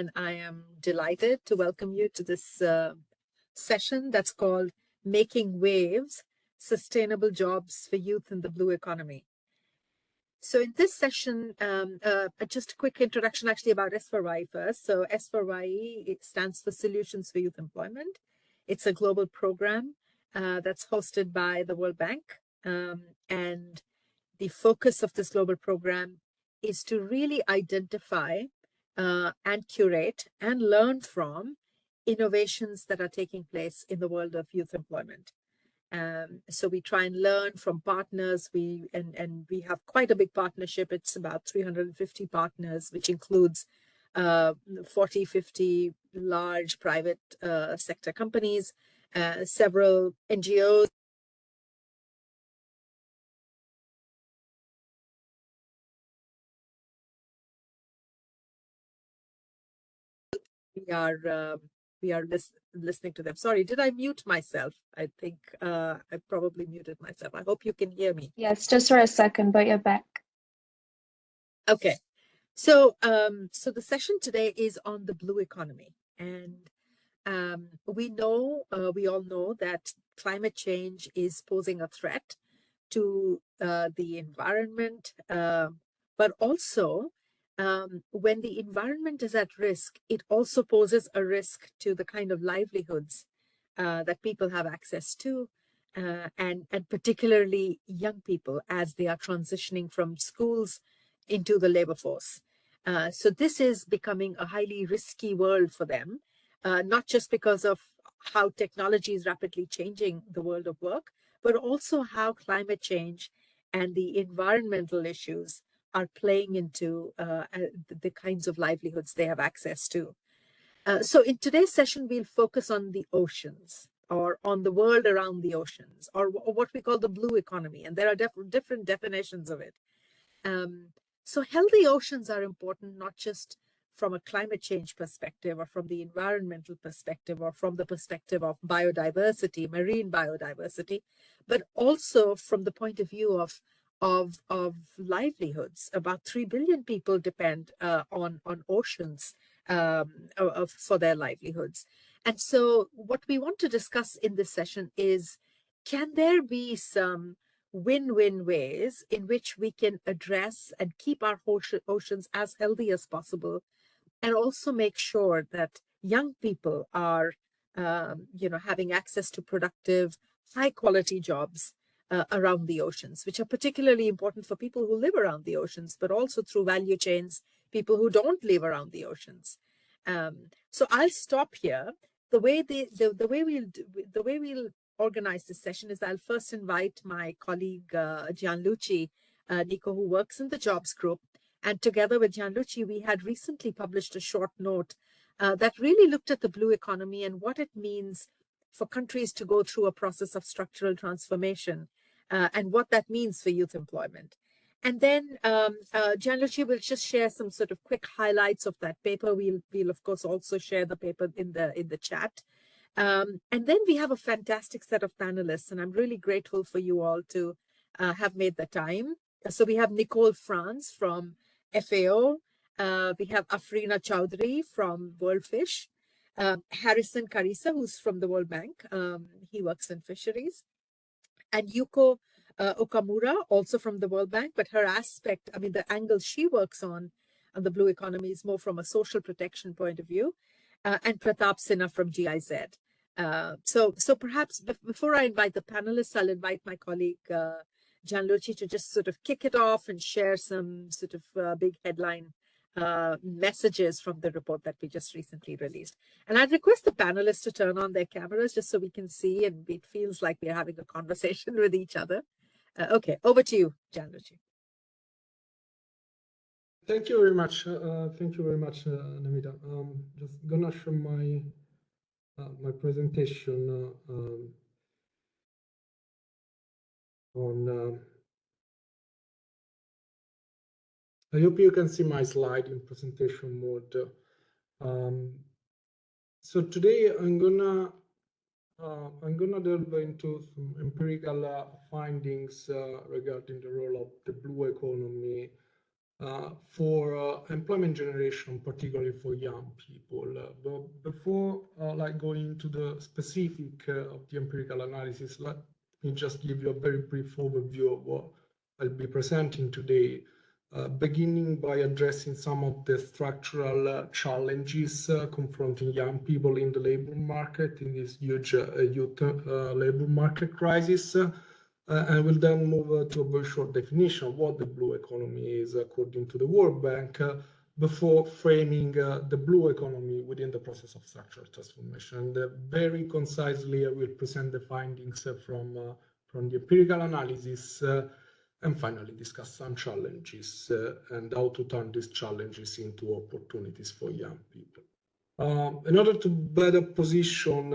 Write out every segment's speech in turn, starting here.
And I am delighted to welcome you to this session that's called Making Waves, Sustainable Jobs for Youth in the Blue Economy. So in this session, just a quick introduction actually about S4Y first. So S4Y, it stands for Solutions for Youth Employment. It's a global program that's hosted by the World Bank. And the focus of this global program is to really identify and curate and learn from innovations that are taking place in the world of youth employment. So we try and learn from partners. We have quite a big partnership. It's about 350 partners, which includes 40, 50 large private sector companies, several NGOs. We are listening to them. Sorry, did I mute myself? I think I probably muted myself. I hope you can hear me. Yes, just for a second, but you're back. Okay. So the session today is on the blue economy. And we all know that climate change is posing a threat to the environment, but also when the environment is at risk, it also poses a risk to the kind of livelihoods that people have access to, and particularly young people as they are transitioning from schools into the labor force. So this is becoming a highly risky world for them, not just because of how technology is rapidly changing the world of work, but also how climate change and the environmental issues are playing into the kinds of livelihoods they have access to. So in today's session, we'll focus on the oceans, or on the world around the oceans, or what we call the blue economy. And there are different definitions of it. So healthy oceans are important, not just from a climate change perspective or from the environmental perspective or from the perspective of biodiversity, marine biodiversity, but also from the point of view of livelihoods. About 3 billion people depend on oceans for their livelihoods. And so what we want to discuss in this session is, can there be some win-win ways in which we can address and keep our oceans as healthy as possible, and also make sure that young people are having access to productive, high-quality jobs around the oceans, which are particularly important for people who live around the oceans, but also through value chains, people who don't live around the oceans. So I'll stop here. The way we'll organize this session is I'll first invite my colleague Gianluigi Nico, who works in the jobs group. And together with Gianluigi, we had recently published a short note that really looked at the blue economy and what it means for countries to go through a process of structural transformation and what that means for youth employment. And then Gianluigi will just share some sort of quick highlights of that paper. We'll of course also share the paper in the chat. And then we have a fantastic set of panelists, and I'm really grateful for you all to have made the time. So we have Nicole Franz from FAO. We have Afrina Chowdhury from WorldFish. Harrison Carissa, who's from the World Bank. He works in fisheries. And Yuko Okamura, also from the World Bank, but her aspect, I mean, the angle she works on the blue economy is more from a social protection point of view. And Pratap Sinha from GIZ. So perhaps before I invite the panelists, I'll invite my colleague Gianluigi to just sort of kick it off and share some sort of big headline messages from the report that we just recently released. And I'd request the panelists to turn on their cameras just so we can see and it feels like we're having a conversation with each other. Okay, over to you, Gianluigi. Thank you very much. Namita. Just gonna show my my presentation on. I hope you can see my slide in presentation mode. So today I'm gonna delve into some empirical findings regarding the role of the blue economy for employment generation, particularly for young people. But before going into the specific of the empirical analysis, let me just give you a very brief overview of what I'll be presenting today, beginning by addressing some of the structural challenges confronting young people in the labor market in this huge youth labor market crisis. And we'll then move to a very short definition of what the blue economy is according to the World Bank, before framing the blue economy within the process of structural transformation. And very concisely, I will present the findings from the empirical analysis, and finally discuss some challenges and how to turn these challenges into opportunities for young people. In order to better position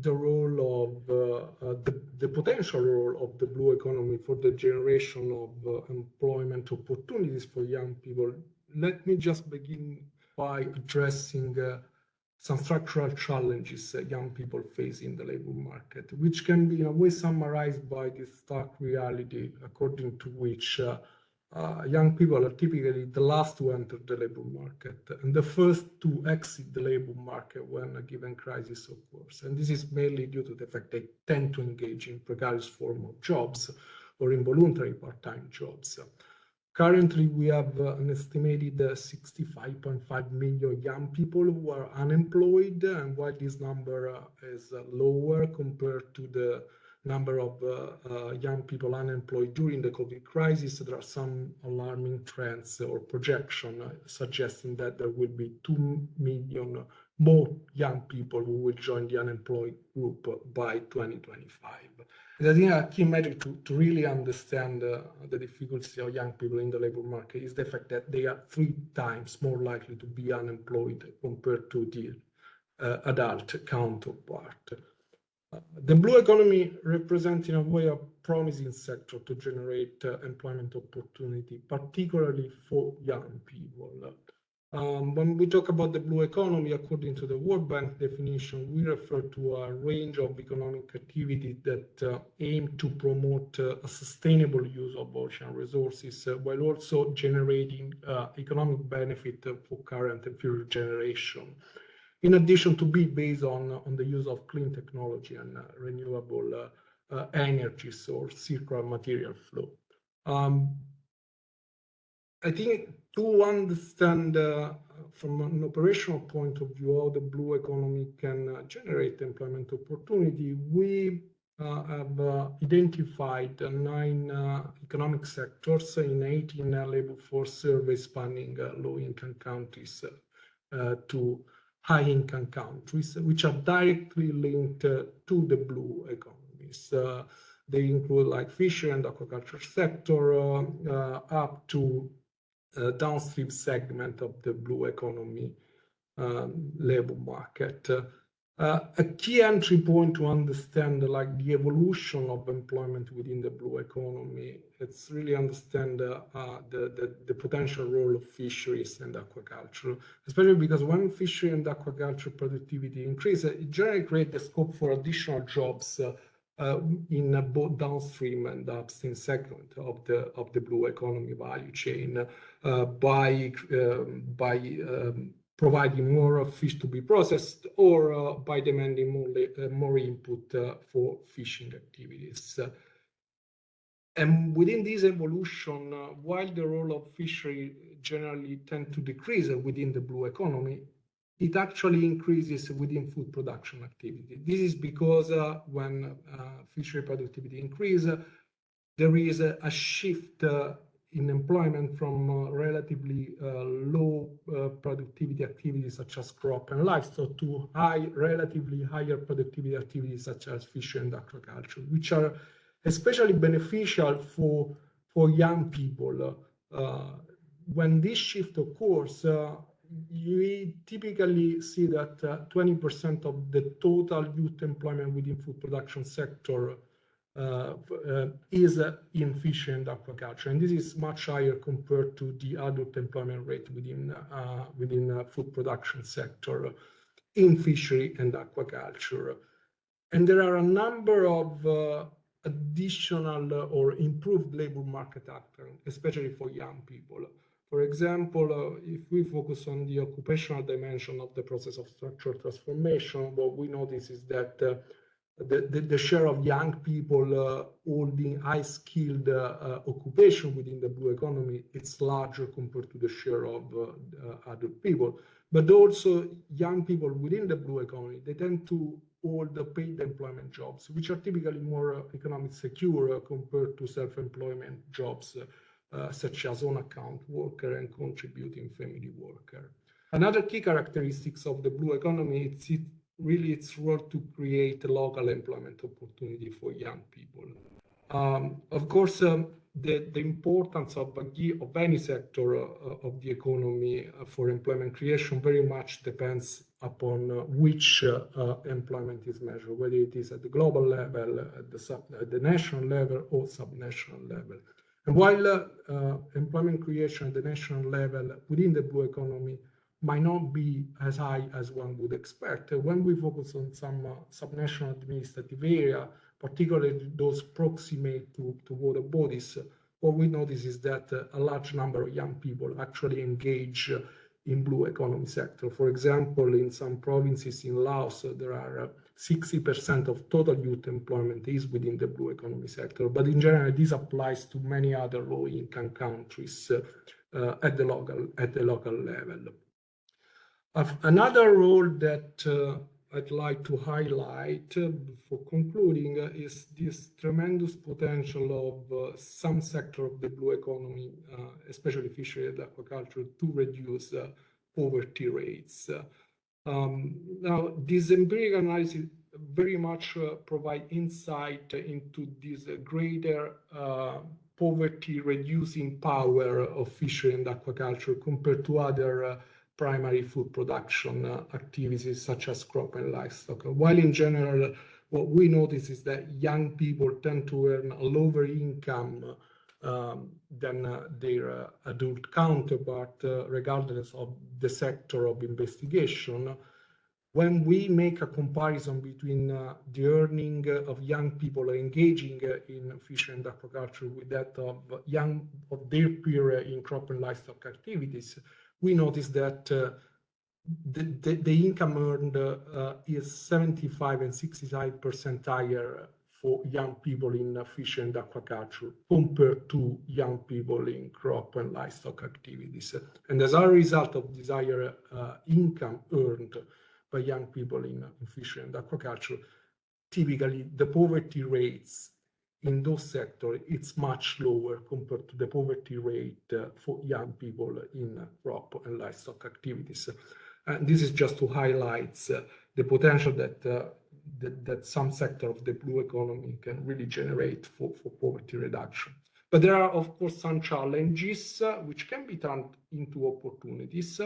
the role of the potential role of the blue economy for the generation of employment opportunities for young people, let me just begin by addressing some structural challenges young people face in the labor market, which can be in a way summarized by this stark reality according to which young people are typically the last to enter the labor market and the first to exit the labor market when a given crisis occurs. And this is mainly due to the fact they tend to engage in precarious form of jobs or involuntary part-time jobs. Currently, we have an estimated 65.5 million young people who are unemployed, and while this number is lower compared to the number of young people unemployed during the COVID crisis, there are some alarming trends or projections suggesting that there will be 2 million more young people who will join the unemployed group by 2025. And I think a key metric to really understand the difficulties of young people in the labor market is the fact that they are 3 times more likely to be unemployed compared to the adult counterpart. The blue economy represents in a way a promising sector to generate employment opportunity, particularly for young people. When we talk about the blue economy, according to the World Bank definition, we refer to a range of economic activities that aim to promote a sustainable use of ocean resources while also generating economic benefit for current and future generation. In addition to be based on the use of clean technology and renewable energy source, circular material flow. I think to understand from an operational point of view how the blue economy can generate employment opportunity, we have identified 9 economic sectors in 18 labor force surveys spanning low-income countries to high-income countries, which are directly linked to the blue economies. They include like fishery and aquaculture sector up to downstream segment of the blue economy labor market. A key entry point to understand the evolution of employment within the blue economy, it's really understand the potential role of fisheries and aquaculture, especially because when fishery and aquaculture productivity increase, it generally creates the scope for additional jobs in both downstream and upstream segment of the blue economy value chain by providing more fish to be processed or by demanding more input for fishing activities. And within this evolution, while the role of fishery generally tend to decrease within the blue economy, it actually increases within food production activity. This is because when fishery productivity increases, there is a shift in employment from relatively low productivity activities such as crop and livestock to relatively higher productivity activities such as fishery and aquaculture, which are especially beneficial for young people. When this shift occurs, you typically see that 20% of the total youth employment within food production sector is in fishery and aquaculture, and this is much higher compared to the adult employment rate within food production sector in fishery and aquaculture. And there are a number of additional or improved labor market actors, especially for young people. For example, if we focus on the occupational dimension of the process of structural transformation, what we notice is that the share of young people holding high-skilled occupation within the blue economy, it's larger compared to the share of other people. But also young people within the blue economy, they tend to hold the paid employment jobs, which are typically more economically secure compared to self-employment jobs, such as on-account worker and contributing family worker. Another key characteristics of the blue economy is really its role to create local employment opportunity for young people. Of course, the importance of any sector of the economy for employment creation very much depends upon which employment is measured, whether it is at the global level, at the national level, or subnational level. And while employment creation at the national level within the blue economy might not be as high as one would expect, when we focus on some subnational administrative area, particularly those proximate to water bodies, what we notice is that a large number of young people actually engage in blue economy sector. For example, in some provinces in Laos, there are 60% of total youth employment is within the blue economy sector. But in general, this applies to many other low-income countries at the local level. Another role that I'd like to highlight before concluding is this tremendous potential of some sector of the blue economy, especially fishery and aquaculture, to reduce poverty rates. Now, this empirical analysis very much provide insight into this greater poverty reducing power of fishery and aquaculture compared to other primary food production activities such as crop and livestock. While in general, what we notice is that young people tend to earn a lower income than their adult counterpart, regardless of the sector of investigation. When we make a comparison between the earning of young people engaging in fishery and aquaculture with that of their peer in crop and livestock activities, we notice that the income earned is 75 and 65% higher for young people in fishery and aquaculture compared to young people in crop and livestock activities. And as a result of this higher income earned by young people in fishery and aquaculture, typically the poverty rates in those sectors, it's much lower compared to the poverty rate for young people in crop and livestock activities. And this is just to highlight the potential that some sector of the blue economy can really generate for poverty reduction. But there are, of course, some challenges which can be turned into opportunities.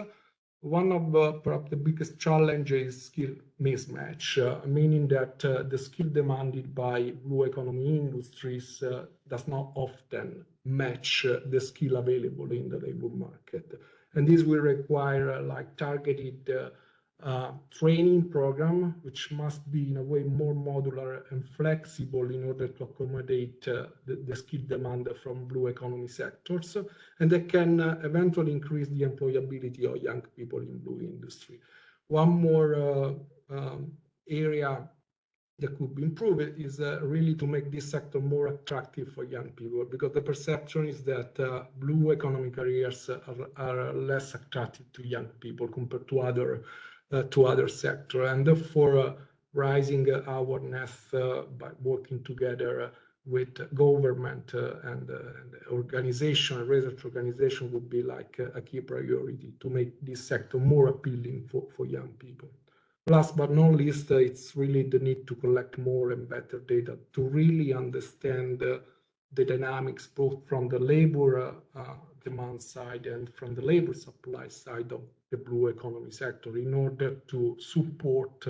One of perhaps the biggest challenges is skill mismatch, meaning that the skill demanded by blue economy industries does not often match the skill available in the labor market. And this will require like targeted training program, which must be in a way more modular and flexible in order to accommodate the skill demand from blue economy sectors, and that can eventually increase the employability of young people in blue industry. One more area that could be improved is really to make this sector more attractive for young people, because the perception is that blue economy careers are less attractive to young people compared to other sectors, and therefore raising awareness by working together with government and organization, research organization would be like a key priority to make this sector more appealing for young people. Last but not least, it's really the need to collect more and better data to really understand the dynamics both from the labor demand side and from the labor supply side of the blue economy sector in order to support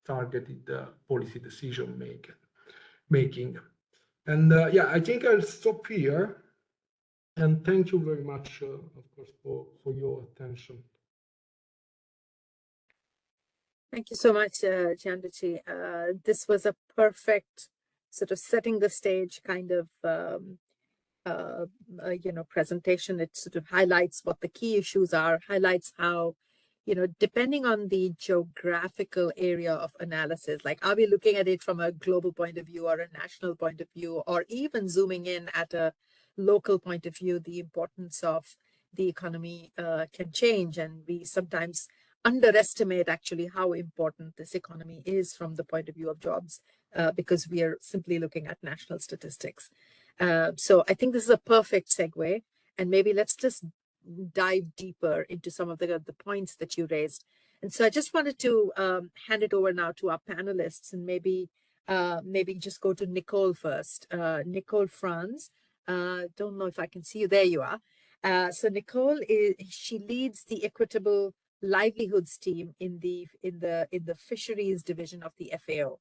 targeted policy decision making. And yeah, I think I'll stop here. And thank you very much, of course, for your attention. Thank you so much, Gianluigi. This was a perfect sort of setting the stage kind of presentation. It sort of highlights what the key issues are, highlights how, depending on the geographical area of analysis, like are we looking at it from a global point of view or a national point of view, or even zooming in at a local point of view, the importance of the economy can change. And we sometimes underestimate actually how important this economy is from the point of view of jobs, because we are simply looking at national statistics. So I think this is a perfect segue, and maybe let's just dive deeper into some of the points that you raised. And so I just wanted to hand it over now to our panelists, and maybe just go to Nicole first. Nicole Franz, don't know if I can see you. There you are. So Nicole she leads the Equitable Livelihoods team in the fisheries division of the FAO.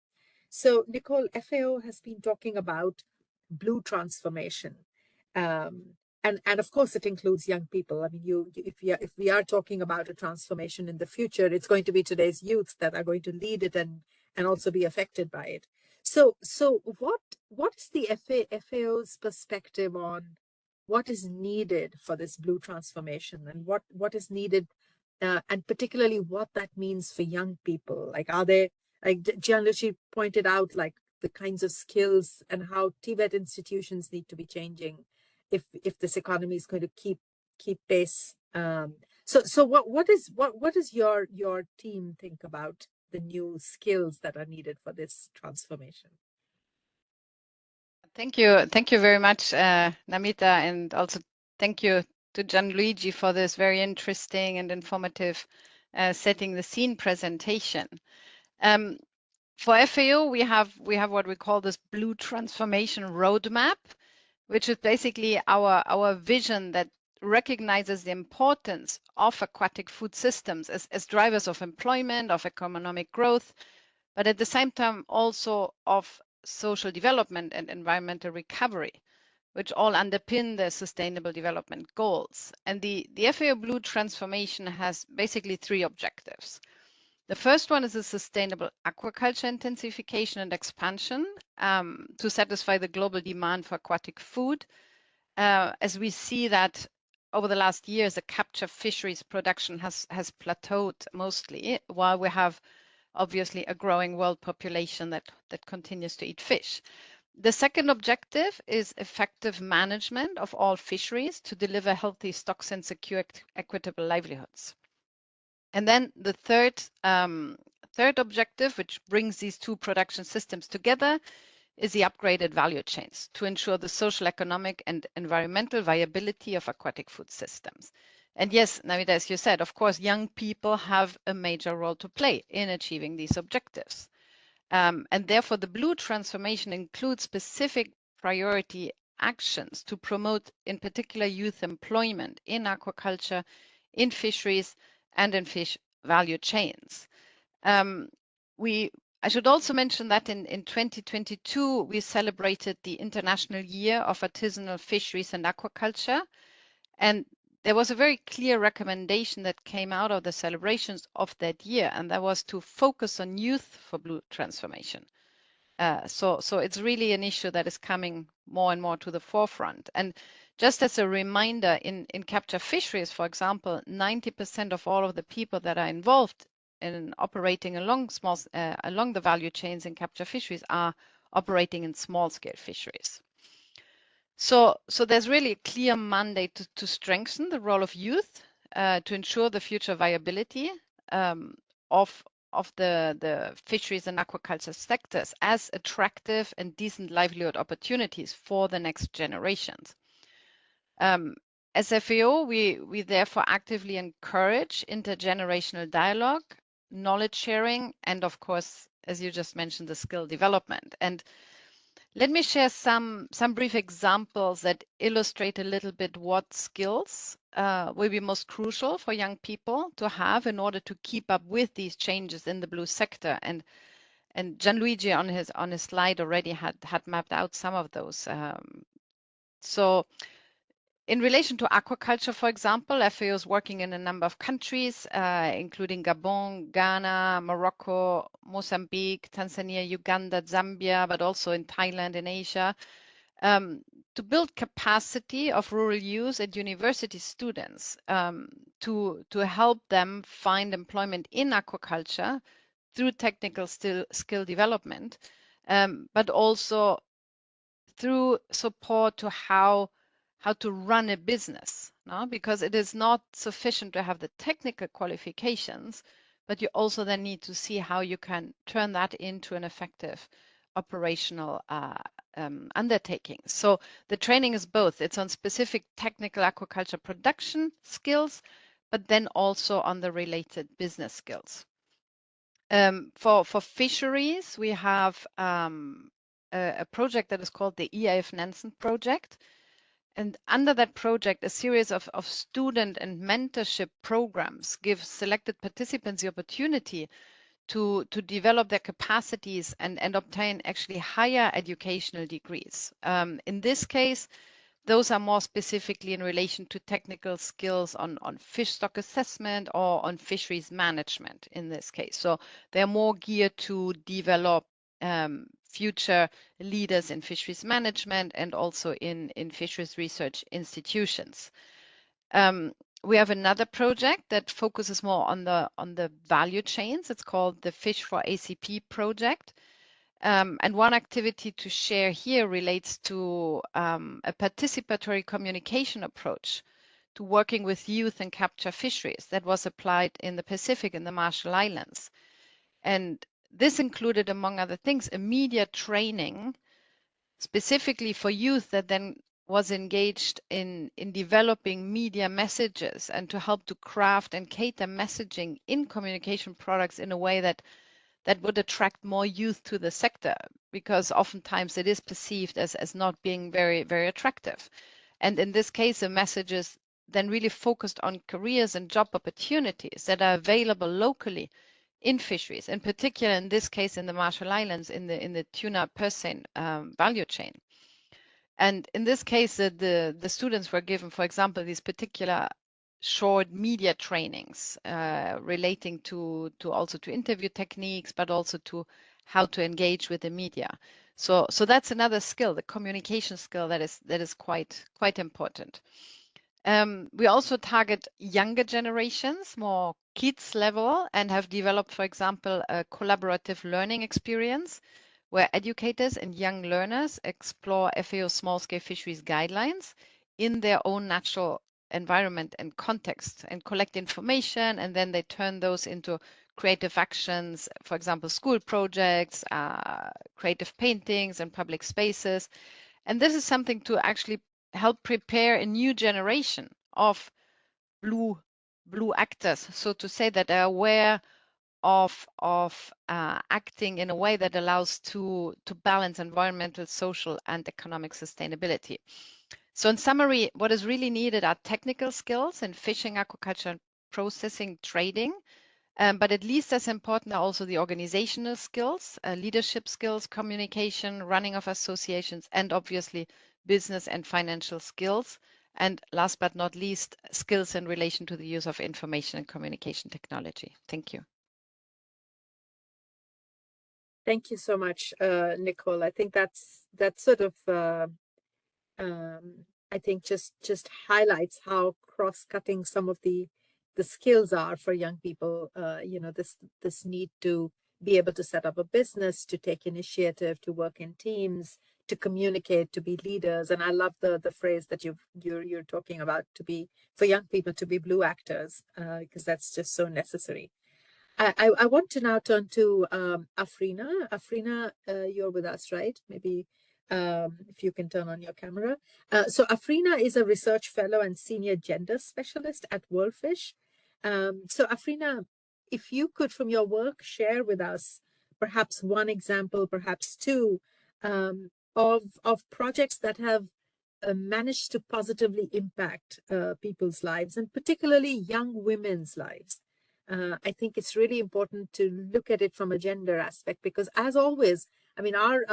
So Nicole, FAO has been talking about blue transformation. And of course, it includes young people. I mean, if we are talking about a transformation in the future, it's going to be today's youth that are going to lead it and also be affected by it. So what is the FAO's perspective on what is needed for this blue transformation, and what is needed, and particularly what that means for young people? Like, are they, like Gianluigi pointed out, like the kinds of skills and how Tibet institutions need to be changing if this economy is going to keep pace. So what does your team think about the new skills that are needed for this transformation? Thank you very much, Namita, and also thank you to Gianluigi for this very interesting and informative setting the scene presentation. For FAO, we have what we call this blue transformation roadmap, which is basically our vision that recognizes the importance of aquatic food systems as drivers of employment, of economic growth, but at the same time also of social development and environmental recovery, which all underpin the Sustainable Development Goals. And the FAO Blue transformation has basically three objectives. The first one is a sustainable aquaculture intensification and expansion to satisfy the global demand for aquatic food. As we see that over the last years, the capture fisheries production has plateaued mostly, while we have obviously a growing world population that continues to eat fish. The second objective is effective management of all fisheries to deliver healthy stocks and secure equitable livelihoods. And then the third objective, which brings these two production systems together, is the upgraded value chains to ensure the social, economic, and environmental viability of aquatic food systems. And yes, Namita, as you said, of course, young people have a major role to play in achieving these objectives. And therefore, the blue transformation includes specific priority actions to promote, in particular, youth employment in aquaculture, in fisheries, and in fish value chains. I should also mention that in 2022, we celebrated the International Year of Artisanal Fisheries and Aquaculture. And there was a very clear recommendation that came out of the celebrations of that year, and that was to focus on youth for blue transformation. So it's really an issue that is coming more and more to the forefront. And just as a reminder, in capture fisheries, for example, 90% of all of the people that are involved in operating along the value chains in capture fisheries are operating in small-scale fisheries. So there's really a clear mandate to strengthen the role of youth to ensure the future viability of the fisheries and aquaculture sectors as attractive and decent livelihood opportunities for the next generations. As FAO, we therefore actively encourage intergenerational dialogue, knowledge sharing, and of course, as you just mentioned, the skill development. And let me share some brief examples that illustrate a little bit what skills will be most crucial for young people to have in order to keep up with these changes in the blue sector. And Gianluigi on his slide already had mapped out some of those. So in relation to aquaculture, for example, FAO is working in a number of countries, including Gabon, Ghana, Morocco, Mozambique, Tanzania, Uganda, Zambia, but also in Thailand in Asia, to build capacity of rural youth and university students to help them find employment in aquaculture through technical skill development, but also through support to how to run a business, no? Because it is not sufficient to have the technical qualifications, but you also then need to see how you can turn that into an effective operational undertaking. So the training is both. It's on specific technical aquaculture production skills, but then also on the related business skills. For fisheries, we have a project that is called the EIF Nansen project. And under that project, a series of student and mentorship programs give selected participants the opportunity to develop their capacities and obtain actually higher educational degrees. In this case, those are more specifically in relation to technical skills on fish stock assessment or on fisheries management in this case. So they're more geared to develop future leaders in fisheries management and also in fisheries research institutions. We have another project that focuses more on the value chains. It's called the Fish for ACP project. And one activity to share here relates to a participatory communication approach to working with youth and capture fisheries that was applied in the Pacific and the Marshall Islands. And this included, among other things, a media training specifically for youth that then was engaged in developing media messages and to help to craft and cater messaging in communication products in a way that would attract more youth to the sector, because oftentimes it is perceived as not being very, very attractive. And in this case, the messages then really focused on careers and job opportunities that are available locally in fisheries, in particular in this case in the Marshall Islands in the tuna purse seine value chain. And in this case, the students were given, for example, these particular short media trainings relating to also to interview techniques, but also to how to engage with the media. So that's another skill, the communication skill that is quite important. We also target younger generations, more kids level, and have developed, for example, a collaborative learning experience where educators and young learners explore FAO small-scale fisheries guidelines in their own natural environment and context and collect information, and then they turn those into creative actions, for example, school projects, creative paintings and public spaces. And this is something to actually help prepare a new generation of blue actors, so to say, that are aware of acting in a way that allows to balance environmental, social, and economic sustainability. So in summary, what is really needed are technical skills in fishing, aquaculture, processing, trading, but at least as important are also the organizational skills, leadership skills, communication, running of associations, and obviously business and financial skills. And last but not least, skills in relation to the use of information and communication technology. Thank you. Thank you so much, Nicole. I think that's sort of I think just highlights how cross-cutting some of the skills are for young people. You know, this need to be able to set up a business, to take initiative, to work in teams, to communicate, to be leaders. And I love the phrase that you're talking about, to be, for young people to be blue actors, because that's just so necessary. I want to now turn to Afrina. Afrina, you're with us, right? Maybe if you can turn on your camera. So Afrina is a research fellow and senior gender specialist at WorldFish. So Afrina, if you could, from your work, share with us perhaps one example, perhaps two, of projects that have managed to positively impact people's lives, and particularly young women's lives. I think it's really important to look at it from a gender aspect, because as always, I mean, our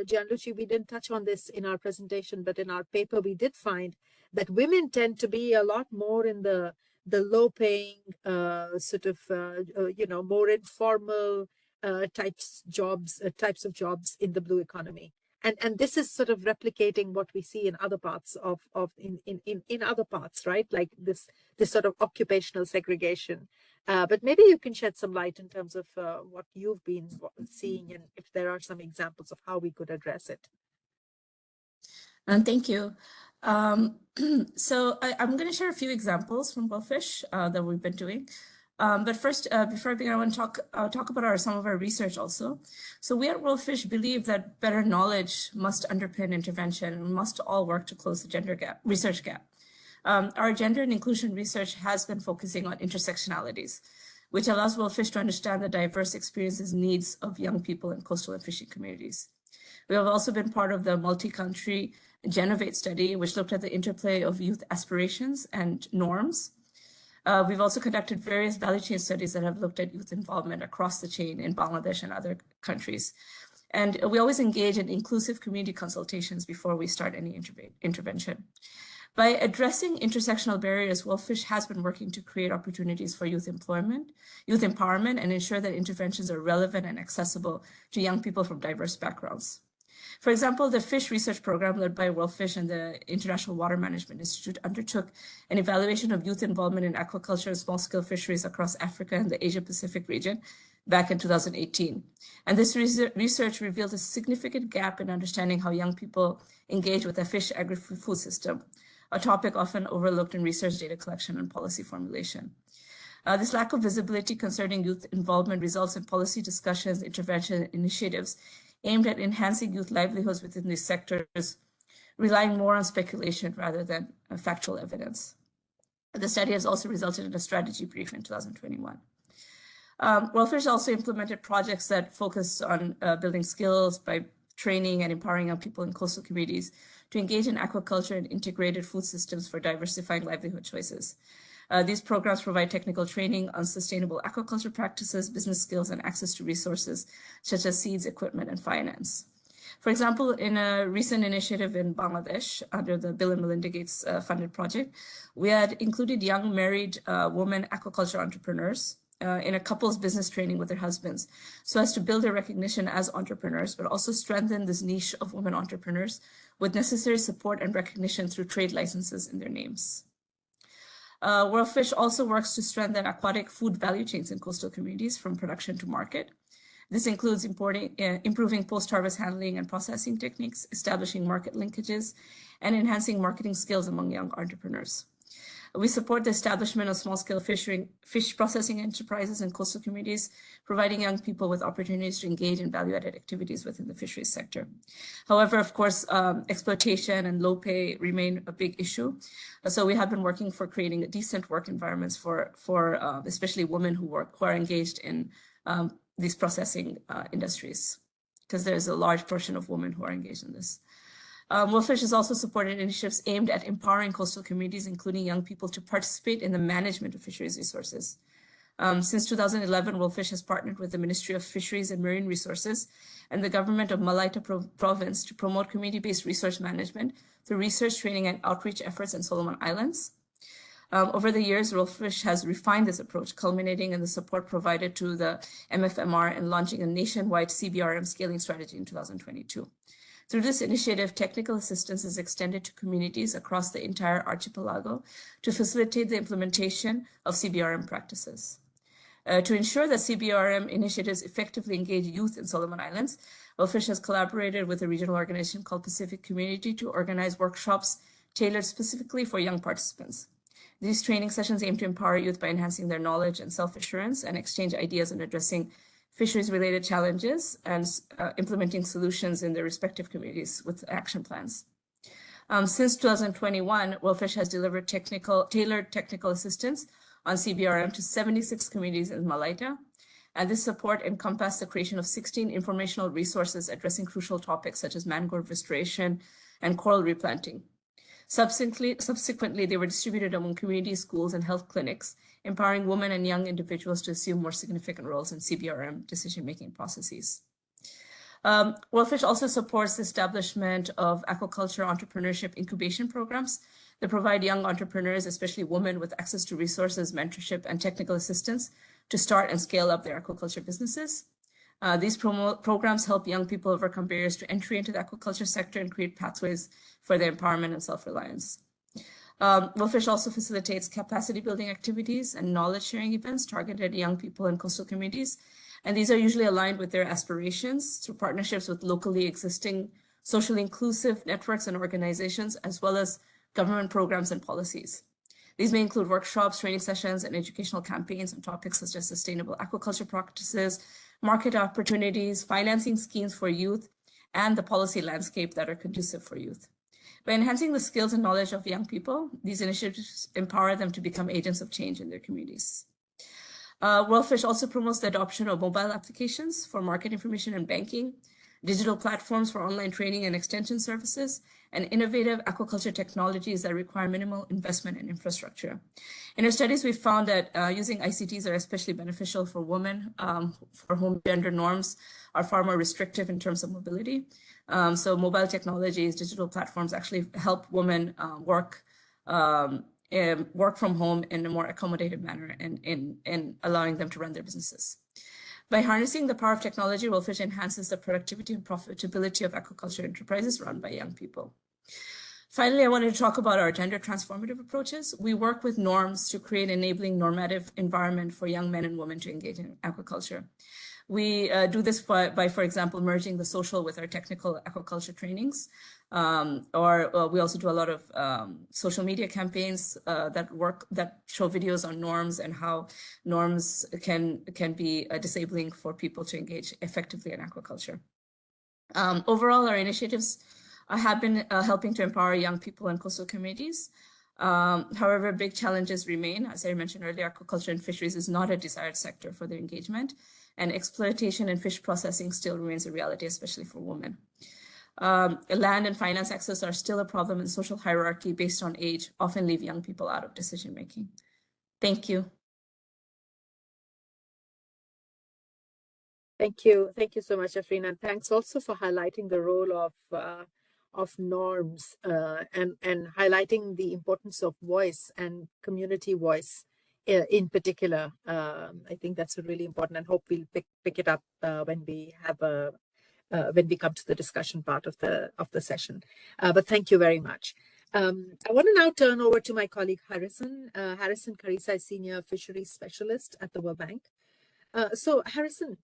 Gianluigi, we didn't touch on this in our presentation, but in our paper, we did find that women tend to be a lot more in the low-paying, sort of, you know, more informal types of jobs in the blue economy. And this is sort of replicating what we see in other parts in other parts, right? Like this sort of occupational segregation. But maybe you can shed some light in terms of what you've been seeing, and if there are some examples of how we could address it. And thank you. So I'm going to share a few examples from WorldFish that we've been doing. But first, before I begin, I want to talk about some of our research also. So we at WorldFish believe that better knowledge must underpin intervention, and we must all work to close the gender gap, research gap. Our gender and inclusion research has been focusing on intersectionalities, which allows WorldFish to understand the diverse experiences and needs of young people in coastal and fishing communities. We have also been part of the multi-country Genovate study, which looked at the interplay of youth aspirations and norms. We've also conducted various value chain studies that have looked at youth involvement across the chain in Bangladesh and other countries. And we always engage in inclusive community consultations before we start any intervention. By addressing intersectional barriers, WorldFish has been working to create opportunities for youth empowerment, and ensure that interventions are relevant and accessible to young people from diverse backgrounds. For example, the fish research program led by WorldFish and the International Water Management Institute undertook an evaluation of youth involvement in aquaculture and small-scale fisheries across Africa and the Asia-Pacific region back in 2018. And this research revealed a significant gap in understanding how young people engage with the fish agri-food system, a topic often overlooked in research data collection and policy formulation. This lack of visibility concerning youth involvement results in policy discussions, intervention initiatives aimed at enhancing youth livelihoods within these sectors, relying more on speculation rather than factual evidence. The study has also resulted in a strategy brief in 2021. WorldFish also implemented projects that focus on building skills by training and empowering young people in coastal communities to engage in aquaculture and integrated food systems for diversifying livelihood choices. These programs provide technical training on sustainable aquaculture practices, business skills, and access to resources such as seeds, equipment, and finance. For example, in a recent initiative in Bangladesh under the Bill and Melinda Gates funded project, we had included young married women aquaculture entrepreneurs in a couple's business training with their husbands, so as to build their recognition as entrepreneurs, but also strengthen this niche of women entrepreneurs with necessary support and recognition through trade licenses in their names. WorldFish also works to strengthen aquatic food value chains in coastal communities from production to market. This includes improving post-harvest handling and processing techniques, establishing market linkages, and enhancing marketing skills among young entrepreneurs. We support the establishment of small-scale fish processing enterprises in coastal communities, providing young people with opportunities to engage in value-added activities within the fisheries sector. However, of course, exploitation and low pay remain a big issue. So we have been working for creating decent work environments for especially women who are engaged in these processing industries, because there's a large portion of women who are engaged in this. WorldFish has also supported initiatives aimed at empowering coastal communities, including young people, to participate in the management of fisheries resources. Since 2011, WorldFish has partnered with the Ministry of Fisheries and Marine Resources and the government of Malaita province to promote community-based resource management through research, training, and outreach efforts in Solomon Islands. Over the years, WorldFish has refined this approach, culminating in the support provided to the MFMR and launching a nationwide CBRM scaling strategy in 2022. Through this initiative, technical assistance is extended to communities across the entire archipelago to facilitate the implementation of CBRM practices. To ensure that CBRM initiatives effectively engage youth in Solomon Islands, WorldFish has collaborated with a regional organization called Pacific Community to organize workshops tailored specifically for young participants. These training sessions aim to empower youth by enhancing their knowledge and self-assurance and exchange ideas on addressing fisheries-related challenges and implementing solutions in their respective communities with action plans. Since 2021, WorldFish has delivered tailored technical assistance on CBRM to 76 communities in Malaita, and this support encompassed the creation of 16 informational resources addressing crucial topics such as mangrove restoration and coral replanting. Subsequently, they were distributed among community schools and health clinics, empowering women and young individuals to assume more significant roles in CBRM decision-making processes. WorldFish also supports the establishment of aquaculture entrepreneurship incubation programs that provide young entrepreneurs, especially women, with access to resources, mentorship, and technical assistance to start and scale up their aquaculture businesses. These programs help young people overcome barriers to entry into the aquaculture sector and create pathways for their empowerment and self-reliance. WorldFish also facilitates capacity building activities and knowledge sharing events targeted at young people in coastal communities. And these are usually aligned with their aspirations through partnerships with locally existing socially inclusive networks and organizations, as well as government programs and policies. These may include workshops, training sessions, and educational campaigns on topics such as sustainable aquaculture practices, market opportunities, financing schemes for youth, and the policy landscape that are conducive for youth. By enhancing the skills and knowledge of young people, these initiatives empower them to become agents of change in their communities. WorldFish also promotes the adoption of mobile applications for market information and banking, digital platforms for online training and extension services, and innovative aquaculture technologies that require minimal investment in infrastructure. In our studies, we found that using ICTs are especially beneficial for women for whom gender norms are far more restrictive in terms of mobility. So mobile technologies, digital platforms actually help women work from home in a more accommodative manner and allowing them to run their businesses. By harnessing the power of technology, WorldFish enhances the productivity and profitability of aquaculture enterprises run by young people. Finally, I wanted to talk about our gender transformative approaches. We work with norms to create an enabling normative environment for young men and women to engage in aquaculture. We do this by, for example, merging the social with our technical aquaculture trainings. Or we also do a lot of social media campaigns that show videos on norms and how norms can be disabling for people to engage effectively in aquaculture. Overall, our initiatives have been helping to empower young people in coastal communities. However, big challenges remain. As I mentioned earlier, aquaculture and fisheries is not a desired sector for their engagement, and exploitation and fish processing still remains a reality, especially for women. Land and finance access are still a problem, and social hierarchy based on age often leave young people out of decision making. Thank you. Thank you so much, Afrina, and thanks also for highlighting the role of norms and highlighting the importance of voice and community voice in particular. I think that's really important, and hope we'll pick it up when we have when we come to the discussion part of the session. But thank you very much. I want to now turn over to my colleague Harrison Karisa, Senior Fisheries Specialist at the World Bank. So Harrison,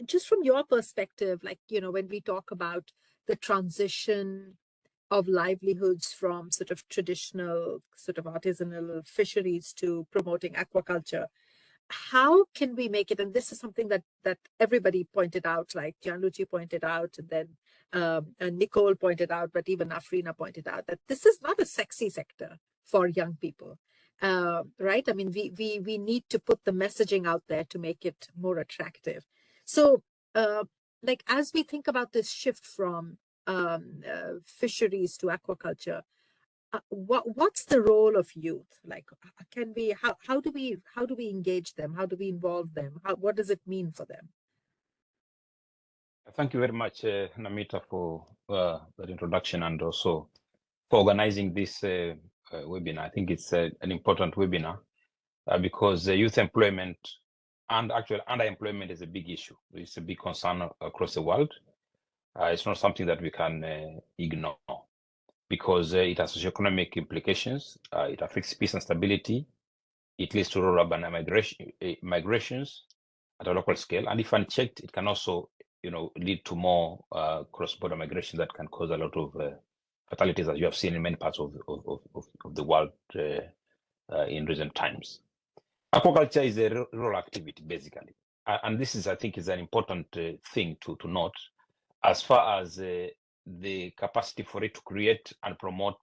just from your perspective, like, when we talk about the transition of livelihoods from sort of traditional, sort of artisanal fisheries to promoting aquaculture, how can we make it? And this is something that everybody pointed out, like Gianluigi pointed out, and then Nicole pointed out, but even Afrina pointed out that this is not a sexy sector for young people. Right? I mean, we need to put the messaging out there to make it more attractive. So, like, as we think about this shift from fisheries to aquaculture, what's the role of youth? Like, how do we engage them? How do we involve them? What does it mean for them? Thank you very much, Namita, for that introduction and also for organizing this webinar. I think it's an important webinar because youth employment and actual underemployment is a big issue. It's a big concern across the world. It's not something that we can ignore because it has socioeconomic implications. It affects peace and stability. It leads to rural urban migrations at a local scale. And if unchecked, it can also lead to more cross-border migration that can cause a lot of fatalities, as you have seen in many parts of the world in recent times. Aquaculture is a rural activity, basically. And this is, I think, is an important thing to note as far as the capacity for it to create and promote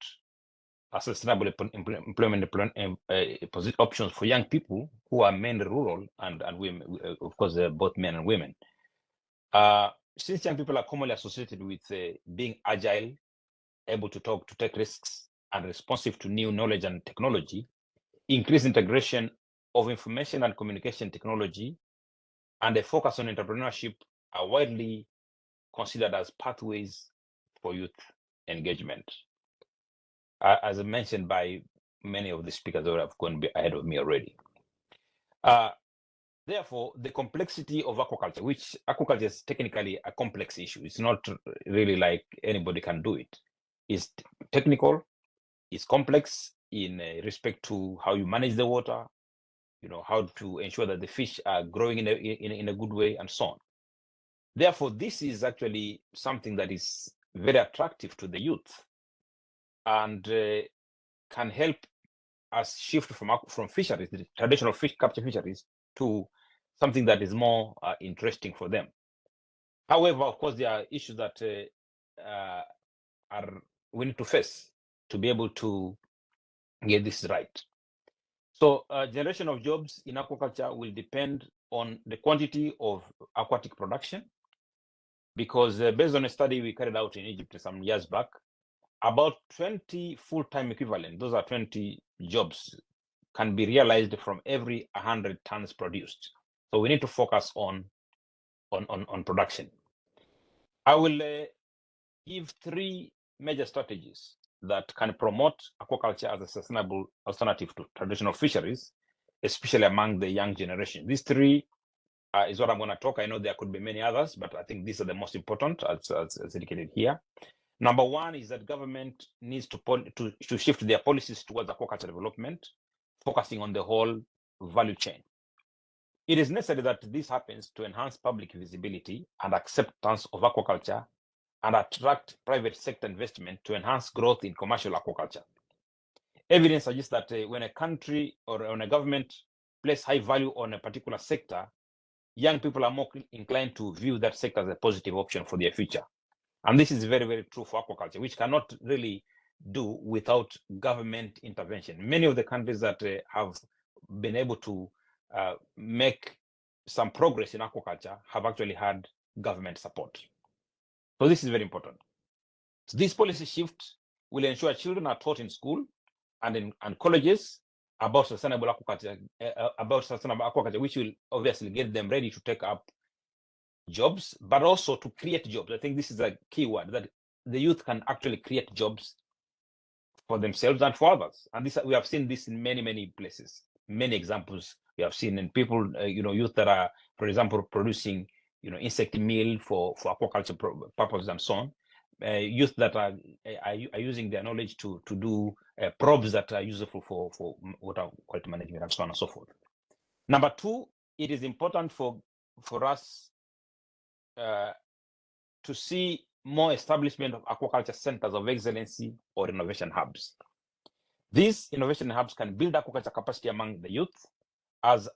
a sustainable employment options for young people who are mainly rural and women, of course, both men and women. Since young people are commonly associated with being agile, able to take risks, and responsive to new knowledge and technology, increased integration of information and communication technology, and a focus on entrepreneurship are widely considered as pathways for youth engagement. As mentioned by many of the speakers that have gone ahead of me already. The Therefore, the complexity of aquaculture, which aquaculture is technically a complex issue, it's not really like anybody can do it, is technical, is complex in respect to how you manage the water, how to ensure that the fish are growing in a good way, and so on. Therefore, this is actually something that is very attractive to the youth and can help us shift from fisheries, the traditional fish capture fisheries, to something that is more interesting for them. However, of course, there are issues that we need to face to be able to get this right. So generation of jobs in aquaculture will depend on the quantity of aquatic production, because based on a study we carried out in Egypt some years back, about 20 full-time equivalent, those are 20 jobs, can be realized from every 100 tons produced. So we need to focus on production. I will give 3 major strategies that can promote aquaculture as a sustainable alternative to traditional fisheries, especially among the young generation. These 3 is what I'm going to talk. I know there could be many others, but I think these are the most important, as indicated here. Number 1 is that government needs to shift their policies towards aquaculture development, focusing on the whole value chain. It is necessary that this happens to enhance public visibility and acceptance of aquaculture and attract private sector investment to enhance growth in commercial aquaculture. Evidence suggests that when a country or when a government place high value on a particular sector, young people are more inclined to view that sector as a positive option for their future. And this is very, very true for aquaculture, which cannot really do without government intervention. Many of the countries that have been able to make some progress in aquaculture have actually had government support. So this is very important. So this policy shift will ensure children are taught in school and in colleges about sustainable aquaculture, which will obviously get them ready to take up jobs, but also to create jobs. I think this is a key word, that the youth can actually create jobs for themselves and for others. And this, we have seen this in many, many places. Many examples we have seen in people, youth that are, for example, producing, insect meal for aquaculture purposes and so on. Youth that are using their knowledge to do probes that are useful for water quality management and so on and so forth. Number 2, it is important for us to see more establishment of aquaculture centers of excellency or innovation hubs. These innovation hubs can build aquaculture capacity among the youth as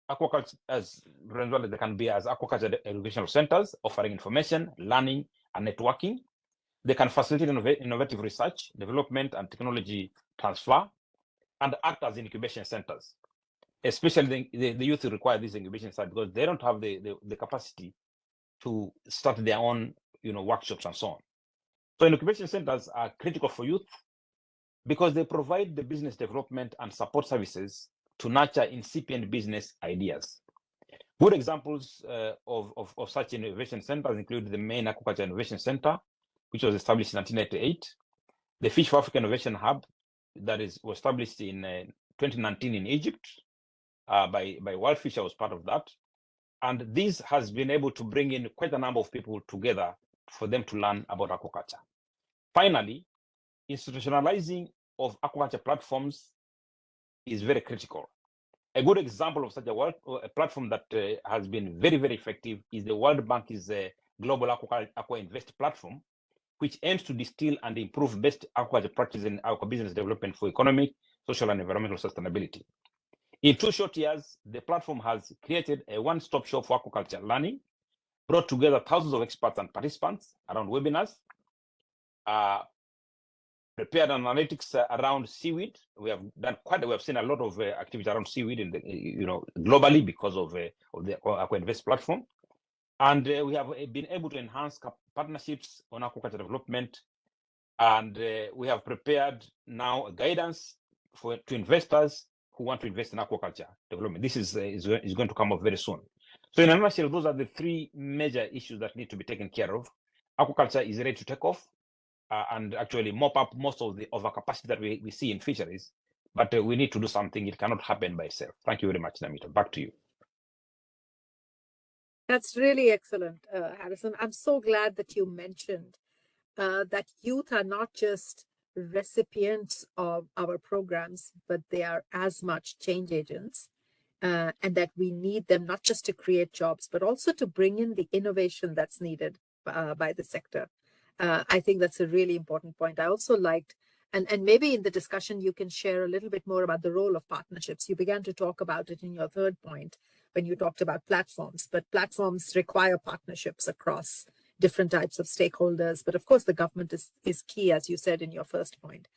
aquaculture, as they can be as aquaculture educational centers offering information, learning, and networking. They can facilitate innovative research, development, and technology transfer, and act as incubation centers. Especially the youth require these incubation centers because they don't have the capacity to start their own workshops and so on. So incubation centers are critical for youth because they provide the business development and support services to nurture incipient business ideas. Good examples of such innovation centers include the main Aquaculture Innovation Center, which was established in 1998, the Fish for Africa Innovation Hub that was established in 2019 in Egypt by WorldFish. I was part of that. And this has been able to bring in quite a number of people together for them to learn about aquaculture. Finally, institutionalizing of aquaculture platforms is very critical. A good example of such a platform that has been very, very effective is the World Bank's Global Aqua Invest platform, which aims to distill and improve best aquaculture practices in aquabusiness development for economic, social, and environmental sustainability. In 2 short years, the platform has created a one-stop shop for aquaculture learning, brought together thousands of experts and participants around webinars, prepared analytics around seaweed. We have seen a lot of activity around seaweed in the, globally because of the Aqua Invest platform. And we have been able to enhance partnerships on aquaculture development. And we have prepared now a guidance to investors who want to invest in aquaculture development. This is going to come up very soon. So in a nutshell, those are the 3 major issues that need to be taken care of. Aquaculture is ready to take off and actually mop up most of the overcapacity that we see in fisheries, but we need to do something. It cannot happen by itself. Thank you very much, Namita. Back to you. That's really excellent, Harrison. I'm so glad that you mentioned that youth are not just recipients of our programs, but they are as much change agents, and that we need them not just to create jobs, but also to bring in the innovation that's needed by the sector. I think that's a really important point. I also liked, and maybe in the discussion, you can share a little bit more about the role of partnerships. You began to talk about it in your third point when you talked about platforms, but platforms require partnerships across different types of stakeholders. But of course, the government is key, as you said in your first point.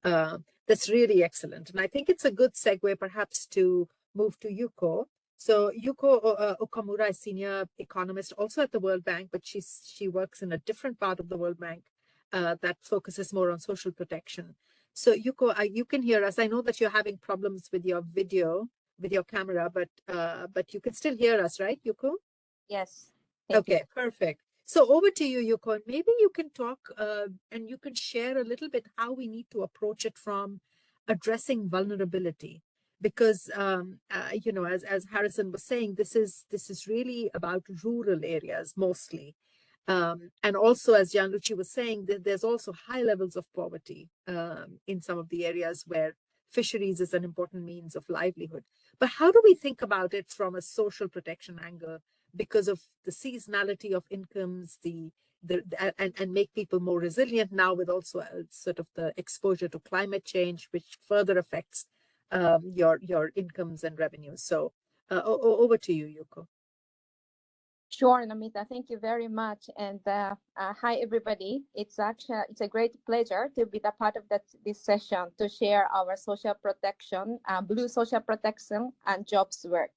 That's really excellent. And I think it's a good segue perhaps to move to Yuko. So Yuko Okamura is senior economist also at the World Bank, but she works in a different part of the World Bank that focuses more on social protection. So Yuko, you can hear us. I know that you're having problems with your video, with your camera, but you can still hear us, right, Yuko? Yes. Thank you. Okay, perfect. So over to you, Yuko. Maybe you can talk and you can share a little bit how we need to approach it from addressing vulnerability, because you know, as Harrison was saying, this is really about rural areas mostly, and also as Gianluigi was saying, there's also high levels of poverty in some of the areas where fisheries is an important means of livelihood. But how do we think about it from a social protection angle, because of the seasonality of incomes, and make people more resilient now with also sort of the exposure to climate change, which further affects your incomes and revenues. So over to you, Yuko. Sure, Namita, thank you very much. And hi, everybody. It's a great pleasure to be the part of this session to share our social protection, blue social protection and jobs work.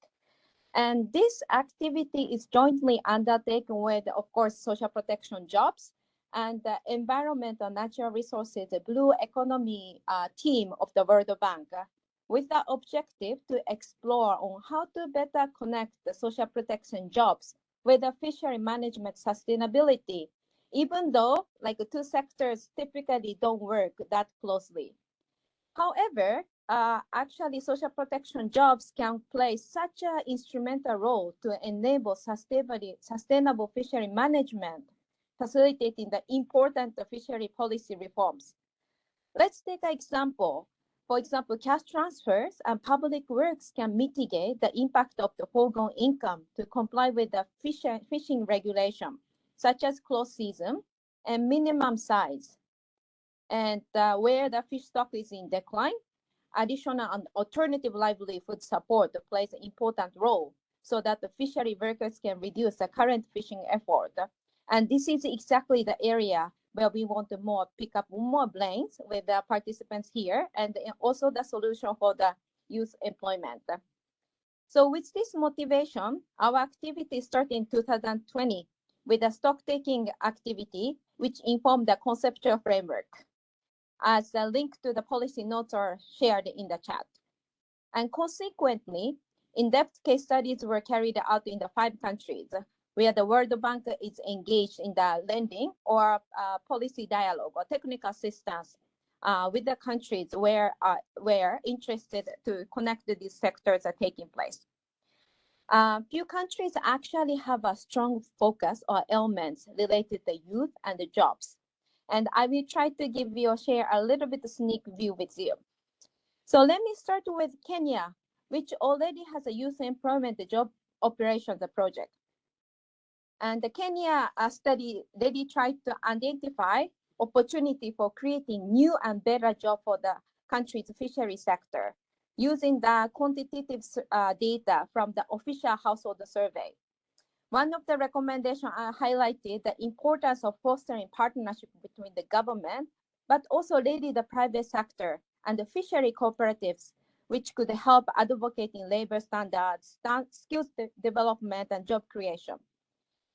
And this activity is jointly undertaken with, of course, social protection jobs and the environmental natural resources, the blue economy team of the World Bank, with the objective to explore on how to better connect the social protection jobs with the fishery management sustainability, even though like the two sectors typically don't work that closely. However, actually social protection jobs can play such an instrumental role to enable sustainable fishery management, facilitating the important fishery policy reforms. Let's take an example. For example, cash transfers and public works can mitigate the impact of the foregone income to comply with the fishing regulation, such as close season and minimum size. And where the fish stock is in decline, additional and alternative livelihood support plays an important role so that the fishery workers can reduce the current fishing effort. And this is exactly the area where we want to pick up more brains with the participants here, and also the solution for the youth employment. So with this motivation, our activity started in 2020 with a stock taking activity, which informed the conceptual framework, as the link to the policy notes are shared in the chat. And consequently, in-depth case studies were carried out in the 5 countries where the World Bank is engaged in the lending or policy dialogue or technical assistance with the countries where interested to connect these sectors are taking place. Few countries actually have a strong focus or elements related to youth and the jobs. And I will try to share a little bit of sneak view with you. So let me start with Kenya, which already has a youth employment job operations project. And the Kenya study really tried to identify opportunity for creating new and better job for the country's fishery sector using the quantitative data from the official household survey. One of the recommendations highlighted the importance of fostering partnership between the government, but also really the private sector and the fishery cooperatives, which could help advocating labor standards, skills development, and job creation.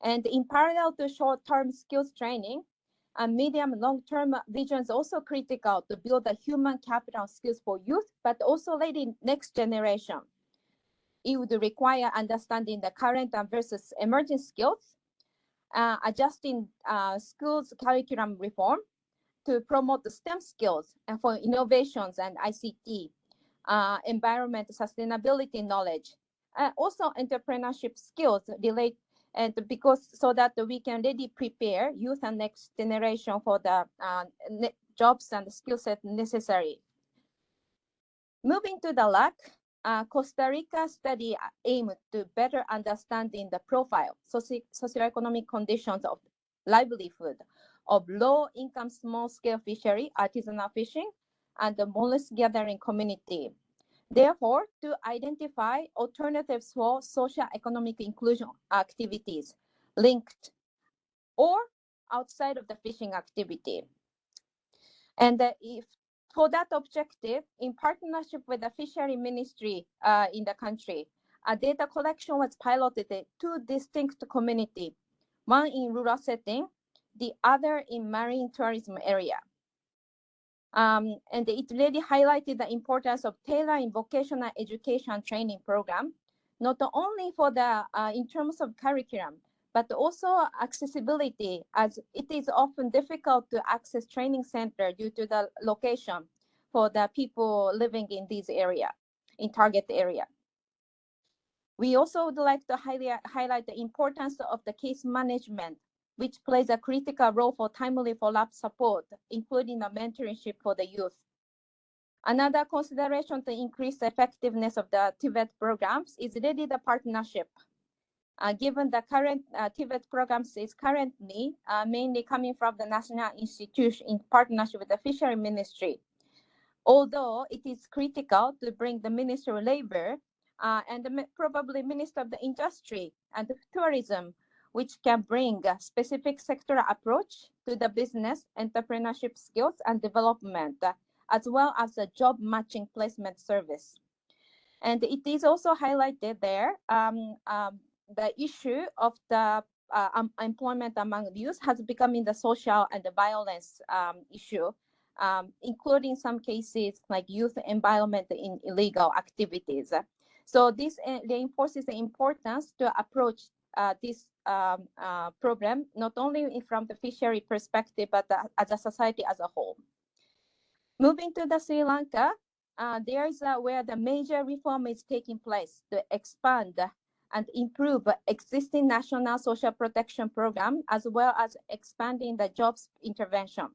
And in parallel to short-term skills training, and medium and long-term vision is also critical to build the human capital skills for youth, but also the next generation. It would require understanding the current and versus emerging skills, adjusting schools curriculum reform to promote the STEM skills and for innovations and ICT, environment sustainability knowledge, also entrepreneurship skills and because so that we can really prepare youth and next generation for the jobs and skill set necessary. Moving to the LAC, Costa Rica study aimed to better understanding the profile, socioeconomic conditions of livelihood of low-income small-scale fishery, artisanal fishing, and the mollusk gathering community. Therefore, to identify alternatives for social economic inclusion activities linked or outside of the fishing activity. And if for that objective, in partnership with the fishery ministry in the country, data collection was piloted in two distinct communities, one in rural setting, the other in marine tourism area. And it really highlighted the importance of tailoring vocational education training program, not only for the in terms of curriculum, but also accessibility, as it is often difficult to access training center due to the location for the people living in this area, in target area. We also would like to highlight the importance of the case management, which plays a critical role for timely follow-up support, including the mentorship for the youth. Another consideration to increase the effectiveness of the TVET programs is really the partnership. Given the current TVET programs is currently mainly coming from the National Institution in partnership with the Fishery Ministry. Although it is critical to bring the Ministry of Labor and probably Minister of the Industry and the Tourism, which can bring a specific sectoral approach to the business, entrepreneurship skills and development, as well as the job matching placement service. And it is also highlighted there, the issue of the employment among youth has become in the social and the violence issue, including some cases like youth involvement in illegal activities. So this reinforces the importance to approach this problem, not only from the fishery perspective, but as a society as a whole. Moving to the Sri Lanka, there is where the major reform is taking place to expand and improve existing national social protection program, as well as expanding the jobs intervention.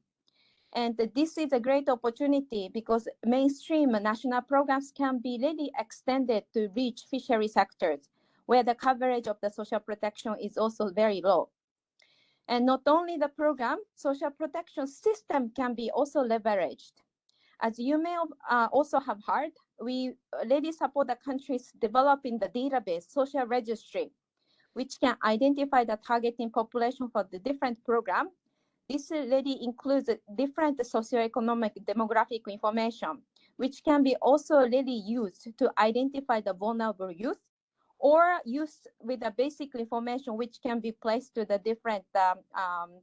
And this is a great opportunity because mainstream national programs can be really extended to reach fishery sectors where the coverage of the social protection is also very low. And not only the program, social protection system can be also leveraged. As you may also have heard, we already support the countries developing the database social registry, which can identify the targeting population for the different program. This already includes different socioeconomic demographic information, which can be also really used to identify the vulnerable youth, or used with the basic information which can be placed to the different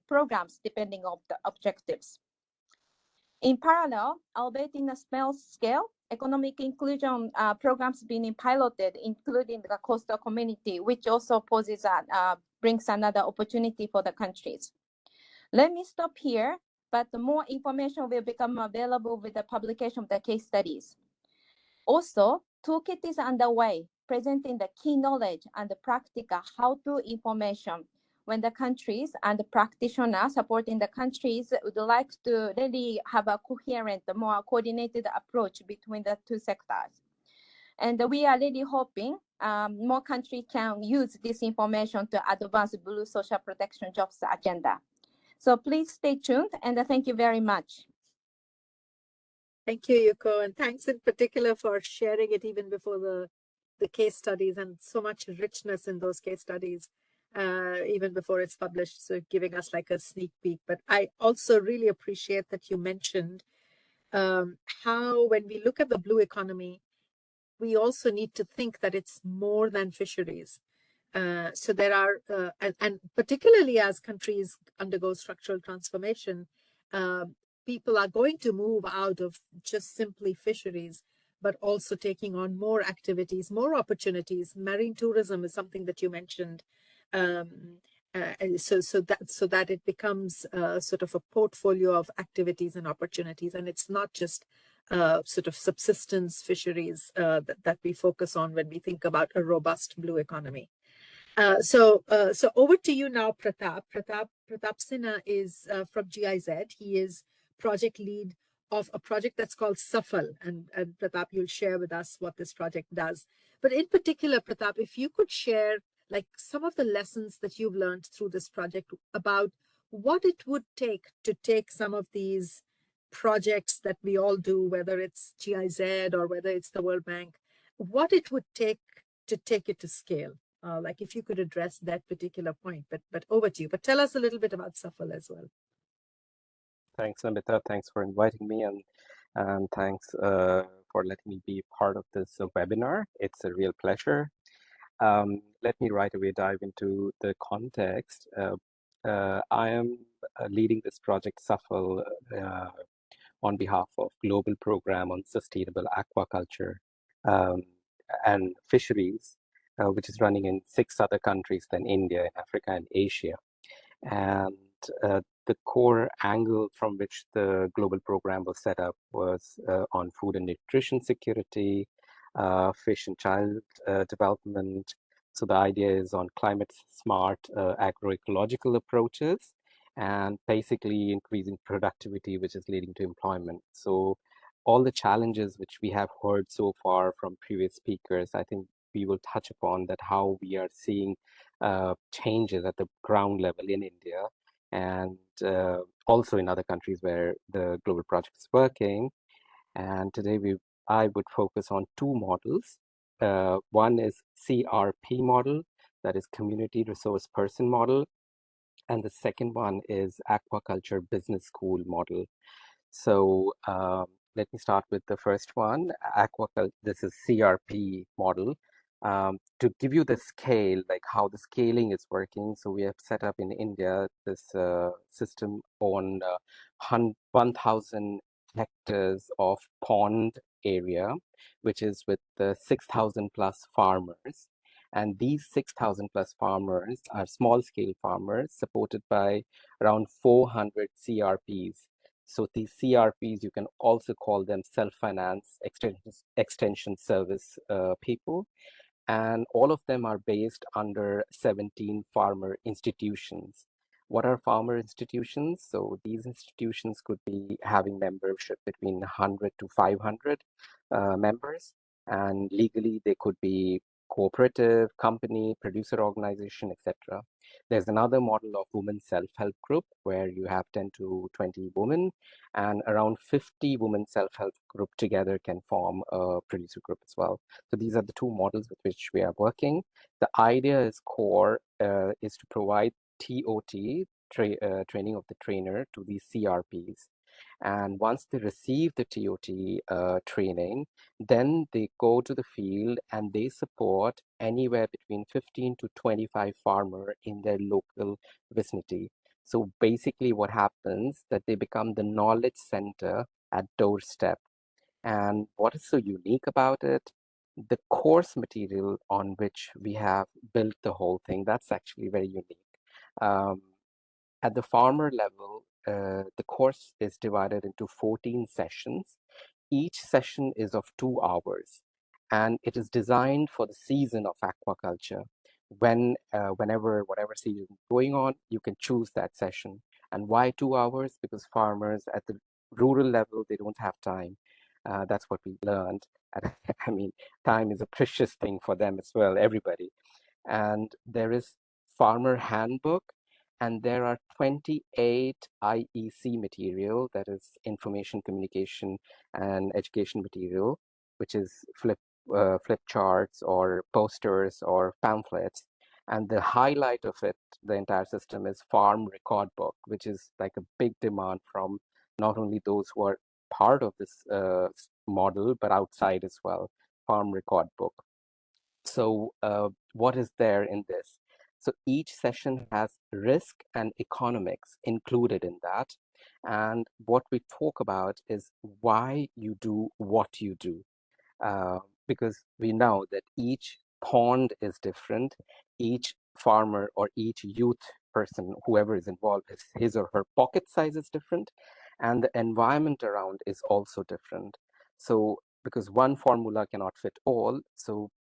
programs depending on the objectives. In parallel, albeit in a small scale, economic inclusion programs being piloted, including the coastal community, which also poses brings another opportunity for the countries. Let me stop here, but more information will become available with the publication of the case studies. Also, toolkit is underway, presenting the key knowledge and the practical how-to information when the countries and the practitioners supporting the countries would like to really have a coherent, more coordinated approach between the two sectors. And we are really hoping more countries can use this information to advance Blue Social Protection Jobs agenda. So please stay tuned, and thank you very much. Thank you, Yuko, and thanks in particular for sharing it even before the case studies, and so much richness in those case studies, even before it's published, so giving us like a sneak peek. But I also really appreciate that you mentioned how when we look at the blue economy, we also need to think that it's more than fisheries. So there are, and particularly as countries undergo structural transformation, people are going to move out of just simply fisheries, but also taking on more activities, more opportunities. Marine tourism is something that you mentioned. So that it becomes sort of a portfolio of activities and opportunities, and it's not just sort of subsistence fisheries that we focus on when we think about a robust blue economy. So over to you now, Pratap. Pratap Sinha is from GIZ. He is project lead of a project that's called Safal. And Pratap, you'll share with us what this project does. But in particular, Pratap, if you could share like some of the lessons that you've learned through this project about what it would take to take some of these projects that we all do, whether it's GIZ or whether it's the World Bank, what it would take to take it to scale. Like if you could address that particular point, but over to you. But tell us a little bit about Safal as well. Thanks, Namita. Thanks for inviting me, and thanks for letting me be part of this webinar. It's a real pleasure. Let me right away dive into the context. I am leading this project, Safal, on behalf of Global Program on Sustainable Aquaculture and Fisheries, which is running in 6 other countries than India, in Africa and Asia. And the core angle from which the global program was set up was on food and nutrition security, fish and child development. So the idea is on climate smart agroecological approaches and basically increasing productivity, which is leading to employment. So all the challenges which we have heard so far from previous speakers, I think we will touch upon that how we are seeing changes at the ground level in India and also in other countries where the global project is working. And today I would focus on 2 models. One is CRP model, that is Community Resource Person model. And the second one is Aquaculture Business School model. So let me start with the first one. This is CRP model. To give you the scale, like how the scaling is working, so we have set up in India this system on 1,000 hectares of pond area, which is with 6,000 plus farmers. And these 6,000 plus farmers are small scale farmers supported by around 400 CRPs. So these CRPs, you can also call them self-finance extension service people. And all of them are based under 17 farmer institutions. What are farmer institutions? So these institutions could be having membership between 100 to 500 members. And legally, they could be cooperative, company, producer organization, etc. There's another model of women self-help group where you have 10 to 20 women and around 50 women self-help group together can form a producer group as well. So these are the 2 models with which we are working. The idea is core is to provide TOT, training of the trainer to these CRPs. And once they receive the TOT training, then they go to the field and they support anywhere between 15 to 25 farmers in their local vicinity. So basically what happens that they become the knowledge center at doorstep. And what is so unique about it? The course material on which we have built the whole thing, that's actually very unique. At the farmer level, the course is divided into 14 sessions. Each session is of 2 hours, and it is designed for the season of aquaculture. Whenever, whatever season is going on, you can choose that session. And why 2 hours? Because farmers at the rural level, they don't have time. That's what we learned. And I mean, time is a precious thing for them as well, everybody. And there is farmer handbook, and there are 28 IEC material, that is information, communication, and education material, which is flip charts or posters or pamphlets. And the highlight of it, the entire system, is farm record book, which is like a big demand from not only those who are part of this model, but outside as well, farm record book. So what is there in this? So each session has risk and economics included in that. And what we talk about is why you do what you do. Because we know that each pond is different, each farmer or each youth person, whoever is involved, his or her pocket size is different, and the environment around is also different. So because one formula cannot fit all, so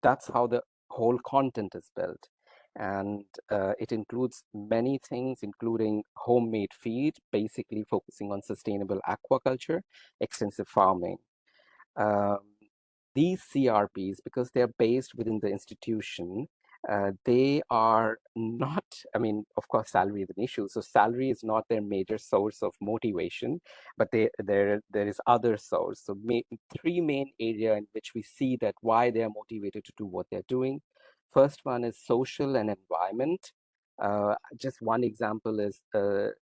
that's how the whole content is built. And it includes many things, including homemade feed, basically focusing on sustainable aquaculture, extensive farming. Um, these CRPs, because they're based within the institution, they are not, I mean, of course, salary is an issue. So salary is not their major source of motivation, but there is other source. So three main area in which we see that why they are motivated to do what they're doing. First one is social and environment. Just one example is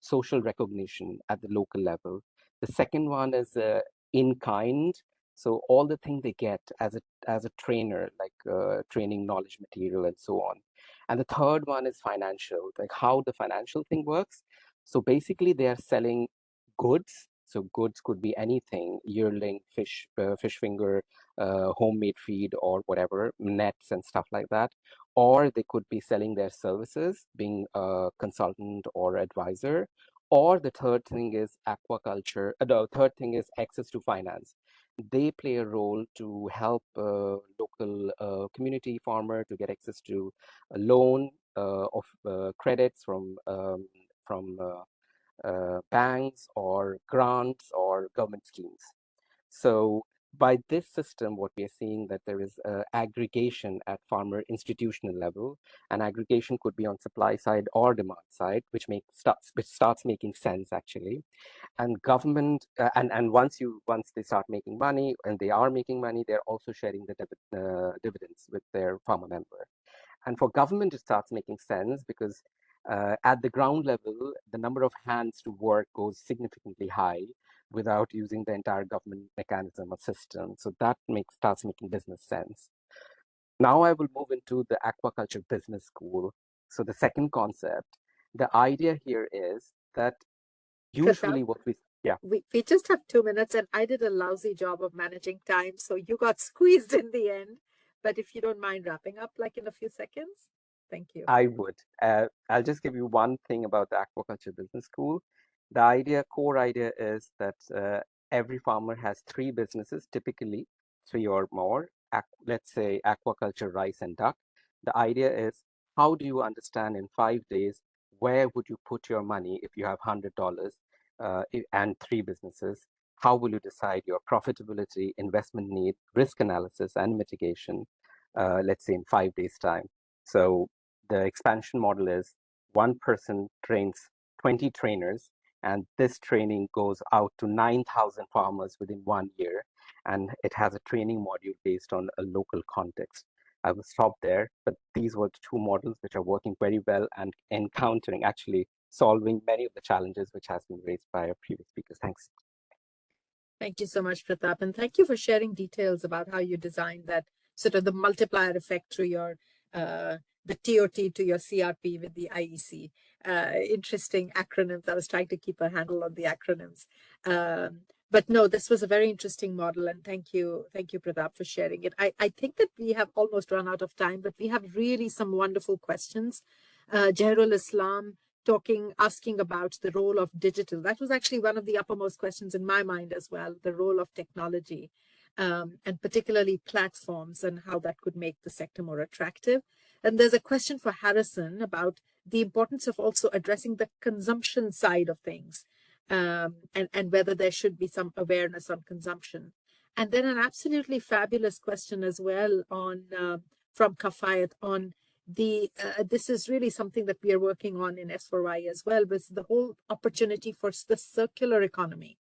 social recognition at the local level. The second one is in kind. So all the things they get as a trainer, like training knowledge material and so on. And the third one is financial, like how the financial thing works. So basically they are selling goods. So goods could be anything, yearling, fish finger, homemade feed or whatever, nets and stuff like that. Or they could be selling their services, being a consultant or advisor. Or the third thing is aquaculture. The third thing is access to finance. They play a role to help local community farmer to get access to a loan of credits from banks or grants or government schemes. So by this system, what we are seeing that there is aggregation at farmer institutional level, and aggregation could be on supply side or demand side, which starts making sense actually. And government and once they start making money, and they are making money, they're also sharing the dividends with their farmer member. And for government, it starts making sense because at the ground level, the number of hands to work goes significantly high without using the entire government mechanism or system. So that starts making business sense. Now I will move into the aquaculture business school. So the second concept, the idea here is that usually what we just have 2 minutes, and I did a lousy job of managing time, so you got squeezed in the end. But if you don't mind wrapping up like in a few seconds, thank you. I would. I'll just give you one thing about the aquaculture business school. The core idea is that every farmer has three businesses, typically three or more. Let's say aquaculture, rice, and duck. The idea is, how do you understand in 5 days where would you put your money if you have $100 and three businesses? How will you decide your profitability, investment need, risk analysis, and mitigation? Let's say in 5 days' time. So the expansion model is one person trains 20 trainers, and this training goes out to 9,000 farmers within 1 year, and it has a training module based on a local context. I will stop there, but these were the two models which are working very well and actually solving many of the challenges which has been raised by our previous speakers. Thanks. Thank you so much, Pratap, and thank you for sharing details about how you designed that sort of the multiplier effect through your the TOT to your CRP with the IEC. Interesting acronyms. I was trying to keep a handle on the acronyms. But no, this was a very interesting model, and thank you, Pratap, for sharing it. I think that we have almost run out of time, but we have really some wonderful questions. Jairul Islam asking about the role of digital. That was actually one of the uppermost questions in my mind as well, the role of technology, and particularly platforms and how that could make the sector more attractive. And there's a question for Harrison about the importance of also addressing the consumption side of things, and whether there should be some awareness on consumption. And then an absolutely fabulous question as well on from Kafayat on this is really something that we are working on in S4Y as well, but the whole opportunity for the circular economy.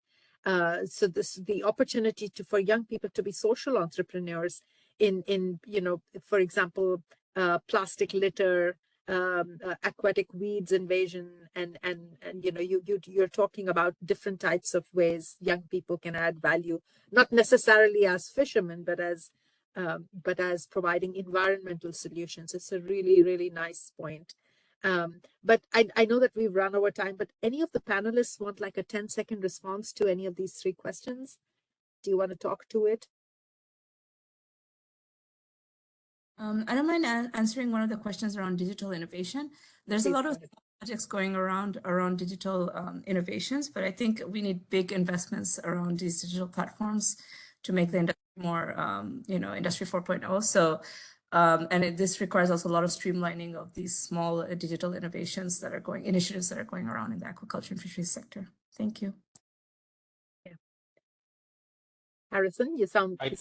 So the opportunity for young people to be social entrepreneurs in for example, plastic litter, aquatic weeds invasion, and you're talking about different types of ways young people can add value, not necessarily as fishermen, but as providing environmental solutions. It's a really, really nice point. But I know that we've run over time, but any of the panelists want like a 10-second response to any of these three questions? Do you want to talk to it? I don't mind answering one of the questions around digital innovation. There's a lot of projects going around digital innovations, but I think we need big investments around these digital platforms to make the industry more, Industry 4.0. So This requires also a lot of streamlining of these small digital initiatives that are going around in the aquaculture and fisheries sector. Thank you. Yeah. Harrison, you sound like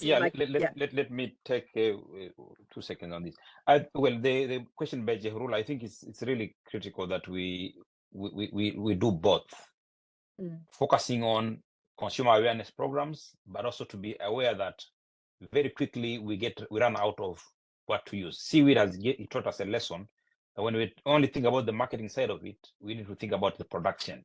let me take 2 seconds on this. Well, the question by Jehrul, I think it's really critical that we do both, focusing on consumer awareness programs, but also to be aware that very quickly we run out of what to use. Seaweed it taught us a lesson that when we only think about the marketing side of it, we need to think about the production.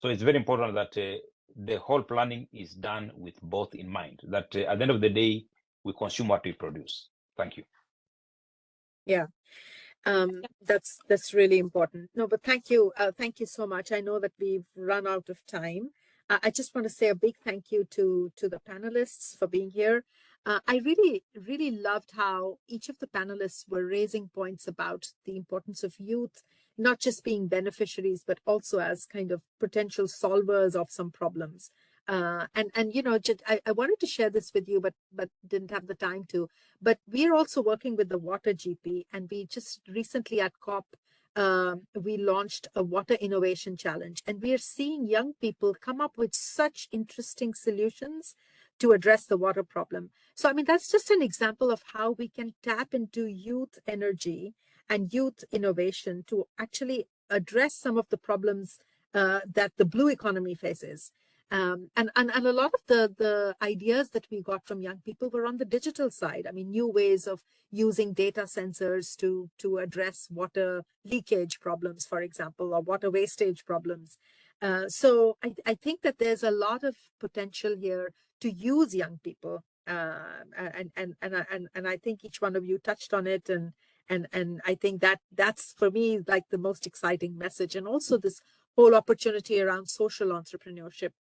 So it's very important that the whole planning is done with both in mind, that at the end of the day, we consume what we produce. Thank you. Yeah. That's really important. No, but thank you so much. I know that we've run out of time. I just want to say a big thank you to the panelists for being here. I really loved how each of the panelists were raising points about the importance of youth, not just being beneficiaries, but also as kind of potential solvers of some problems. And you know, I wanted to share this with you, but didn't have the time to. But we are also working with the Water GP, and we just recently at COP, we launched a Water Innovation Challenge, and we are seeing young people come up with such interesting solutions to address the water problem. So, I mean, that's just an example of how we can tap into youth energy and youth innovation to actually address some of the problems that the blue economy faces. And a lot of the ideas that we got from young people were on the digital side. I mean, new ways of using data sensors to address water leakage problems, for example, or water wastage problems. So I think that there's a lot of potential here to use young people, and I think each one of you touched on it, and I think that's for me like the most exciting message, and also this whole opportunity around social entrepreneurship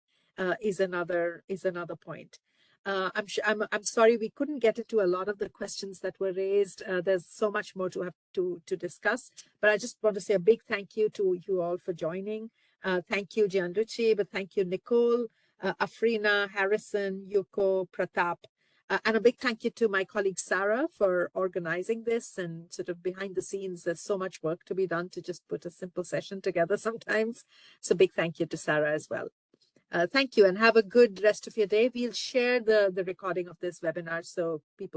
is another point. I'm sorry we couldn't get into a lot of the questions that were raised. There's so much more to discuss, but I just want to say a big thank you to you all for joining. Thank you, Gianluigi, but thank you, Nicole, Afrina, Harrison, Yuko, Pratap. And a big thank you to my colleague Sarah for organizing this, and sort of behind the scenes, there's so much work to be done to just put a simple session together sometimes. So big thank you to Sarah as well. Thank you, and have a good rest of your day. We'll share the recording of this webinar so people